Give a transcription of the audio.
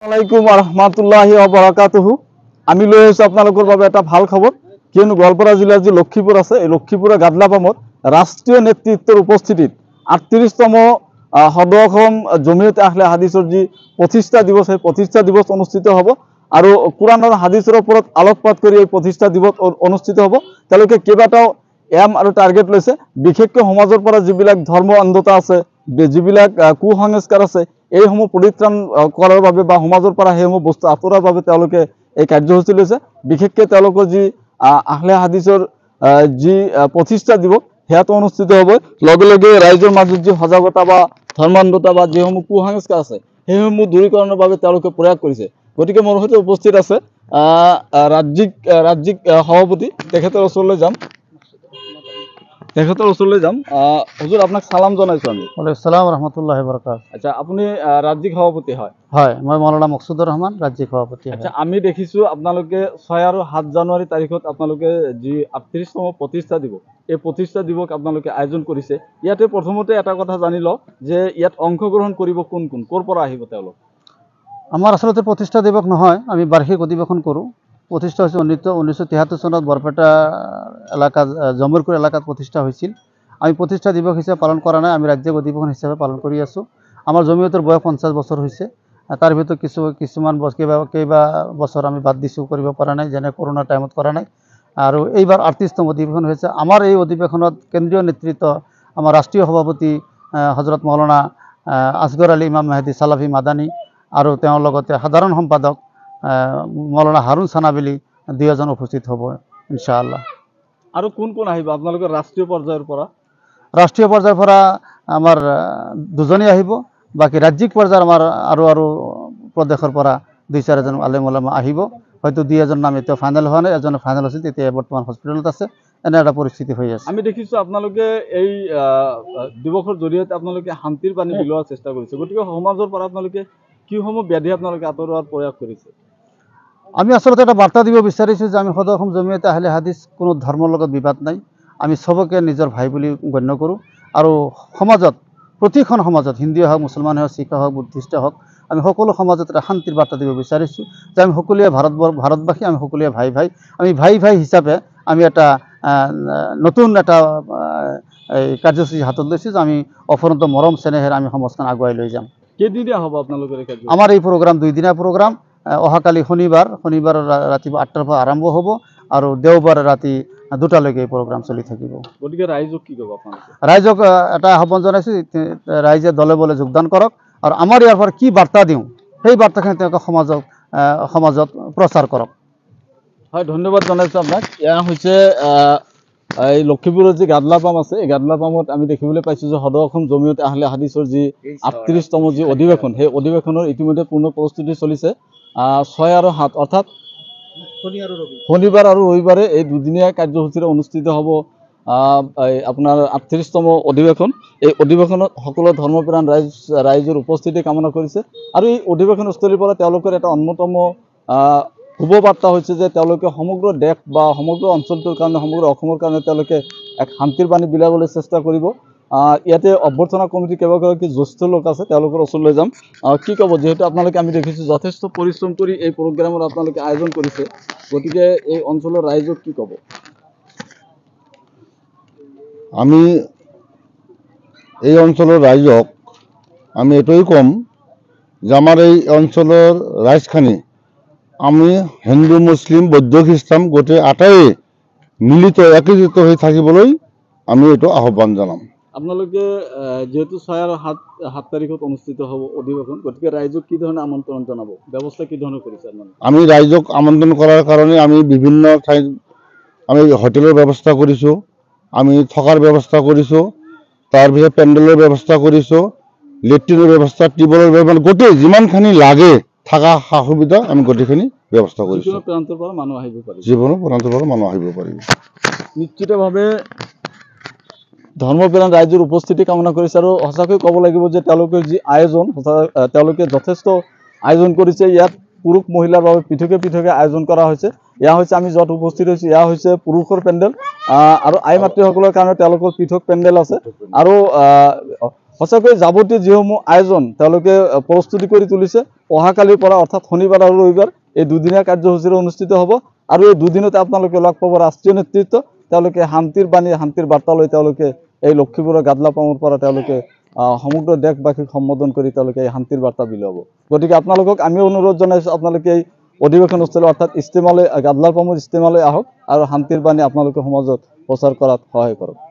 আলাইকুম ৰহমতুল্লাহি বাৰাকাতুহু। আমি লৈ আহিছোঁ আপোনালোকৰ বাবে এটা ভাল খবৰ, কিয়নো গোৱালপাৰা জিলাৰ যি লক্ষীপুৰ আছে, এই লক্ষীপুৰৰ গাদলাপামত ৰাষ্ট্ৰীয় নেতৃত্বৰ উপস্থিতিত 38তম সদৰ অসম জমিয়তে আহলে হাদিছৰ যি প্ৰতিষ্ঠা দিৱস, সেই প্ৰতিষ্ঠা দিৱস অনুষ্ঠিত হ'ব আৰু কোৰাণ আৰু হাদিছৰ ওপৰত আলোকপাত কৰি এই প্ৰতিষ্ঠা দিৱস অনুষ্ঠিত হ'ব। তেওঁলোকে কেইবাটাও এম আৰু টাৰ্গেট লৈছে, বিশেষকৈ সমাজৰ পৰা যিবিলাক ধৰ্ম অন্ধতা আছে, যিবিলাক কুসংস্কাৰ আছে, এইসমূহ পৰিত্ৰাণ কৰাৰ বাবে বা সমাজৰ পৰা সেইসমূহ বস্তু আঁতৰাৰ বাবে তেওঁলোকে এই কাৰ্যসূচী লৈছে। বিশেষকৈ তেওঁলোকৰ যি আহলে হাদিছৰ যি প্ৰতিষ্ঠা দিৱস, সেয়াটো অনুষ্ঠিত হ'ব। লগে লগে ৰাইজৰ মাজত যি সজাগতা বা ধৰ্মান্ধতা বা যিসমূহ কুসংস্কাৰ আছে, সেইসমূহ দূৰীকৰণৰ বাবে তেওঁলোকে প্ৰয়াস কৰিছে। গতিকে মোৰ সৈতে উপস্থিত আছে ৰাজ্যিক সভাপতি, তেখেতৰ ওচৰলৈ যাম। হুজুৰ, আপোনাক সালাম জনাইছোঁ আমি। ওয়ালাইকুম সালাম ৰহমতুল্লাহি বৰকাত। আচ্ছা, আপুনি ৰাজ্যিক সভাপতি হয়? হয়, মই মৌলানা মকসুদুৰ ৰহমান, ৰাজ্যিক সভাপতি। আচ্ছা, আমি দেখিছোঁ আপোনালোকে 6 আৰু 7 জানুৱাৰী তাৰিখত আপোনালোকে যি 38তম প্ৰতিষ্ঠা দিৱস, এই প্ৰতিষ্ঠা দিৱস আপোনালোকে আয়োজন কৰিছে। ইয়াতে প্ৰথমতে এটা কথা জানি লওঁ যে ইয়াত অংশগ্ৰহণ কৰিব কোন কোন, ক'ৰ পৰা আহিব তেওঁলোক? আমাৰ আচলতে প্ৰতিষ্ঠা দিৱস নহয়, আমি বাৰ্ষিক অধিৱেশন কৰোঁ। প্ৰতিষ্ঠা হৈছে 1973 চনত বৰপেটা এলেকাত, জমুৰকুৰ এলেকাত প্ৰতিষ্ঠা হৈছিল। আমি প্ৰতিষ্ঠা দিৱস হিচাপে পালন কৰা নাই, আমি ৰাজ্যিক অধিৱেশন হিচাপে পালন কৰি আছোঁ। আমাৰ জমিয়তৰ বয়স 50 বছৰ হৈছে। তাৰ ভিতৰত কিছুমান কেইবা বছৰ আমি বাদ দিছোঁ, কৰিব পৰা নাই, যেনে কৰোণাৰ টাইমত কৰা নাই। আৰু এইবাৰ 38তম অধিৱেশন হৈছে। আমাৰ এই অধিৱেশনত কেন্দ্ৰীয় নেতৃত্ব আমাৰ ৰাষ্ট্ৰীয় সভাপতি হজৰত মৌলানা আসগৰ আলী ইমাম মেহেদি চালাফি মাদানী আৰু তেওঁৰ লগতে সাধাৰণ সম্পাদক মৌলানা হাৰুন চানাবিলি দুয়োজন উপস্থিত হ'ব ইনশাআল্লাহ। আৰু কোন কোন আহিব আপোনালোকৰ ৰাষ্ট্ৰীয় পৰ্যায়ৰ পৰা? ৰাষ্ট্ৰীয় পৰ্যায়ৰ পৰা আমাৰ দুজনেই আহিব, বাকী ৰাজ্যিক পৰ্যায়ৰ আমাৰ আৰু প্ৰদেশৰ পৰা 2-4জন আলেম ওলামা আহিব। হয়তো 2-এজন নাম এতিয়া ফাইনেল হোৱা নাই, এজনে ফাইনেল হৈছে, তেতিয়া বৰ্তমান হস্পিটেলত আছে। এনে এটা পৰিস্থিতি হৈ আছে। আমি দেখিছোঁ আপোনালোকে এই দিৱসৰ জৰিয়তে আপোনালোকে শান্তিৰ বাণী বিলোৱাৰ চেষ্টা কৰিছে। গতিকে সমাজৰ পৰা আপোনালোকে কিসমূহ ব্যাধি আপোনালোকে আঁতৰোৱাৰ প্ৰয়াস কৰিছে? আমি আচলতে এটা বাৰ্তা দিব বিচাৰিছোঁ যে আমি সদৰ অসম জমিয়তে আহলে হাদিছ কোনো ধৰ্মৰ লগত বিবাদ নাই। আমি চবকে নিজৰ ভাই বুলি গণ্য কৰোঁ আৰু সমাজত, প্ৰতিখন সমাজত, হিন্দুৱে হওক, মুছলমানে হওক, শিখ হওক, বুদ্ধিষ্ট হওক, আমি সকলো সমাজত এটা শান্তিৰ বাৰ্তা দিব বিচাৰিছোঁ যে আমি সকলোৱে ভাৰতবাসী, আমি সকলোৱে ভাই। আমি ভাই হিচাপে আমি এটা নতুন এটা এই কাৰ্যসূচী হাতত লৈছোঁ যে আমি অফুৰন্ত মৰম চেনেহেৰে আমি সমাজখন আগুৱাই লৈ যাম। কেইদিনীয়া হ'ব আপোনালোকৰ এই কাৰ্যসূচী? আমাৰ এই প্ৰগ্ৰাম 2 দিনীয়া প্ৰগ্ৰাম। অহাকালি শনিবাৰ ৰাতিপুৱা 8টাৰ পৰা আৰম্ভ হ'ব আৰু দেওবাৰ ৰাতি 2টালৈকে এই প্ৰগ্ৰাম চলি থাকিব। গতিকে ৰাইজক কি ক'ব আপোনালোকে? ৰাইজক এটা আহ্বান জনাইছোঁ, ৰাইজে দলে বলে যোগদান কৰক আৰু আমাৰ ইয়াৰ পৰা কি বাৰ্তা দিওঁ, সেই বাৰ্তাখিনি তেওঁলোকে সমাজত প্ৰচাৰ কৰক। হয়, ধন্যবাদ জনাইছোঁ আপোনাক। এয়া হৈছে এই লক্ষীপুৰৰ যি গাদলাপাম আছে, এই গাদলাপামত আমি দেখিবলৈ পাইছোঁ যে সদৰ অসম জমিয়তে আহলে হাদিছৰ যি 38তম যি অধিৱেশন, সেই অধিৱেশনৰ ইতিমধ্যে পূৰ্ণ প্ৰস্তুতি চলিছে। 6 আৰু 7 অৰ্থাৎ শনিবাৰ আৰু ৰবিবাৰে এই দুদিনীয়া কাৰ্যসূচীৰে অনুষ্ঠিত হ'ব আপোনাৰ 38তম অধিৱেশন। এই অধিৱেশনত সকলো ধৰ্মপ্ৰাণ ৰাইজৰ উপস্থিতি কামনা কৰিছে আৰু এই অধিৱেশনস্থলীৰ পৰা তেওঁলোকৰ এটা অন্যতম শুভ বাৰ্তা হৈছে যে তেওঁলোকে সমগ্ৰ দেশ বা সমগ্ৰ অঞ্চলটোৰ কাৰণে, সমগ্ৰ অসমৰ কাৰণে তেওঁলোকে এক শান্তিৰ বাণী বিলাবলৈ চেষ্টা কৰিব। ইয়াতে অভ্যৰ্থনা কমিটিৰ কেইবাগৰাকী জ্যেষ্ঠ লোক আছে, তেওঁলোকৰ ওচৰলৈ যাম। কি ক'ব, যিহেতু আপোনালোকে আমি দেখিছোঁ যথেষ্ট পৰিশ্ৰম কৰি এই প্ৰগ্ৰামৰ আপোনালোকে আয়োজন কৰিছে, গতিকে এই অঞ্চলৰ ৰাইজক কি ক'ব? আমি এই অঞ্চলৰ ৰাইজক আমি এইটোৱেই ক'ম যে আমাৰ এই অঞ্চলৰ ৰাইজখানি আমি হিন্দু, মুছলিম, বৌদ্ধ, খ্ৰীষ্টান গোটেই আটাইয়ে মিলিত একত্ৰিত হৈ থাকিবলৈ আমি এইটো আহ্বান জনাম। আপোনালোকে যেহেতু 6 আৰু 7 তাৰিখত অনুষ্ঠিত হ'ব অধিৱেশন, গতিকে ৰাইজক কি ধৰণে আমন্ত্ৰণ জনাব, ব্যৱস্থা কি ধৰণে কৰিছে আপোনালোকে? আমি ৰাইজক আমন্ত্ৰণ কৰাৰ কাৰণে আমি বিভিন্ন ঠাইত আমি হোটেলৰ ব্যৱস্থা কৰিছোঁ, আমি থকাৰ ব্যৱস্থা কৰিছোঁ, তাৰপিছত পেণ্ডেলৰ ব্যৱস্থা কৰিছোঁ, লেট্ৰিনৰ ব্যৱস্থা, টিউবৱেলৰ ব্যৱস্থা, গোটেই যিমানখিনি লাগে থকা সা সুবিধা আমি গোটেইখিনি ব্যৱস্থা কৰিছোঁ। যিকোনো প্ৰান্তৰ পৰা মানুহ আহিব পাৰিব। যিকোনো প্ৰান্তৰ পৰা মানুহ আহিব পাৰিব। নিশ্চিতভাৱে ধৰ্মপ্ৰাণ ৰাইজৰ উপস্থিতি কামনা কৰিছে আৰু সঁচাকৈ ক'ব লাগিব যে তেওঁলোকৰ যি আয়োজন, তেওঁলোকে যথেষ্ট আয়োজন কৰিছে। ইয়াত পুৰুষ মহিলাৰ বাবে পৃথকে আয়োজন কৰা হৈছে। এয়া হৈছে আমি য'ত উপস্থিত হৈছোঁ, এয়া হৈছে পুৰুষৰ পেণ্ডেল আৰু আই মাতৃসকলৰ কাৰণে তেওঁলোকৰ পৃথক পেণ্ডেল আছে আৰু সঁচাকৈ যাৱতীয় যিসমূহ আয়োজন তেওঁলোকে প্ৰস্তুতি কৰি তুলিছে। অহাকালিৰ পৰা অৰ্থাৎ শনিবাৰ আৰু ৰবিবাৰ এই দুদিনীয়া কাৰ্যসূচীৰে অনুষ্ঠিত হ'ব আৰু এই দুদিনতে আপোনালোকে লগ পাব ৰাষ্ট্ৰীয় নেতৃত্ব। তেওঁলোকে শান্তিৰ বাণী শান্তিৰ বাৰ্তা লৈ তেওঁলোকে এই লখিমপুৰৰ গাদলাপামৰ পৰা তেওঁলোকে সমগ্ৰ দেশবাসীক সম্বোধন কৰি তেওঁলোকে এই শান্তিৰ বাৰ্তা বিলাব। গতিকে আপোনালোকক আমি অনুৰোধ জনাইছোঁ আপোনালোকে এই অধিৱেশনস্থলী অৰ্থাৎ ইষ্টেমালৈ গাদলাপামৰ ইষ্টেমালৈ আহক আৰু শান্তিৰ বাণী আপোনালোকে সমাজত প্ৰচাৰ কৰাত সহায় কৰক।